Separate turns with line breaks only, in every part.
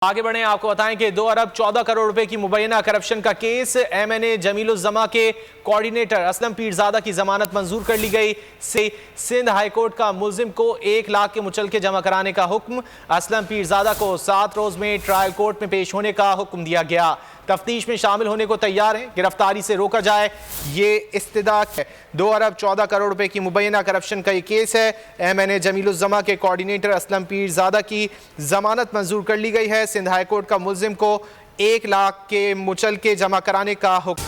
आगे बढ़े, आपको बताएं कि 2 अरब 14 करोड़ रुपए की मुबैना करप्शन का केस MNA जमीलुज़्ज़मा के कोऑर्डिनेटर असलम पीरजादा की जमानत मंजूर कर ली गई। सिंध हाईकोर्ट का मुल्जिम को 1 लाख के मुचलके जमा कराने का हुक्म। असलम पीरजादा को 7 रोज में ट्रायल कोर्ट में पेश होने का हुक्म दिया गया। तफ्तीश में शामिल होने को तैयार है, गिरफ्तारी से रोका जाए ये इस्तदा है। 2 अरब 14 करोड़ रुपए की मुबैना करप्शन का ये केस है। MNA जमीलुज़्ज़मा के कोऑर्डिनेटर असलम पीरजादा की जमानत मंजूर कर ली गई है। सिंध हाईकोर्ट का मुल्जिम को 1 लाख के मुचलके जमा कराने का हुक्म।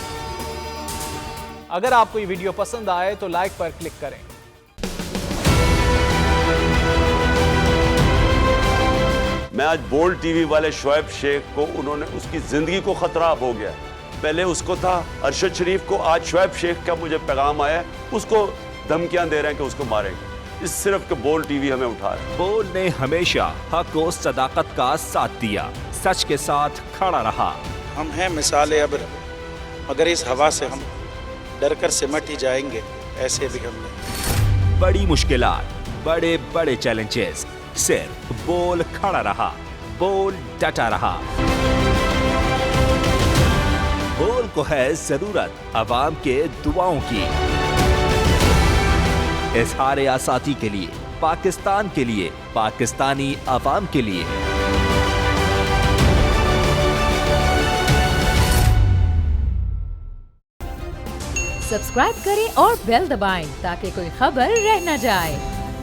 अगर आपको ये वीडियो पसंद आए तो लाइक पर क्लिक करें।
मैं आज बोल्ड टीवी वाले शोएब शेख को, उन्होंने उसकी जिंदगी को खतरा हो गया। पहले उसको था अरशद शरीफ को, आज शोएब शेख का मुझे पैगाम आया, उसको धमकियां दे रहे हैं कि उसको मारेंगे। इस सिर्फ के बोल्ड टीवी हमें उठा रहे।
बोल्ड ने हमेशा हक और सदाकत का साथ दिया, सच के साथ खड़ा रहा।
हम हैं मिसाल अब्र, मगर इस हवा से हम डर कर सिमट ही जाएंगे, ऐसे भी हमने।
बड़ी मुश्किलात, बड़े बड़े चैलेंजेस, सिर्फ बोल खड़ा रहा, बोल डटा रहा। बोल को है जरूरत अवाम के दुआओं की। इजहार आसाती के लिए, पाकिस्तान के लिए, पाकिस्तानी अवाम के लिए।
सब्सक्राइब करें और बेल दबाएं ताकि कोई खबर रह न जाए।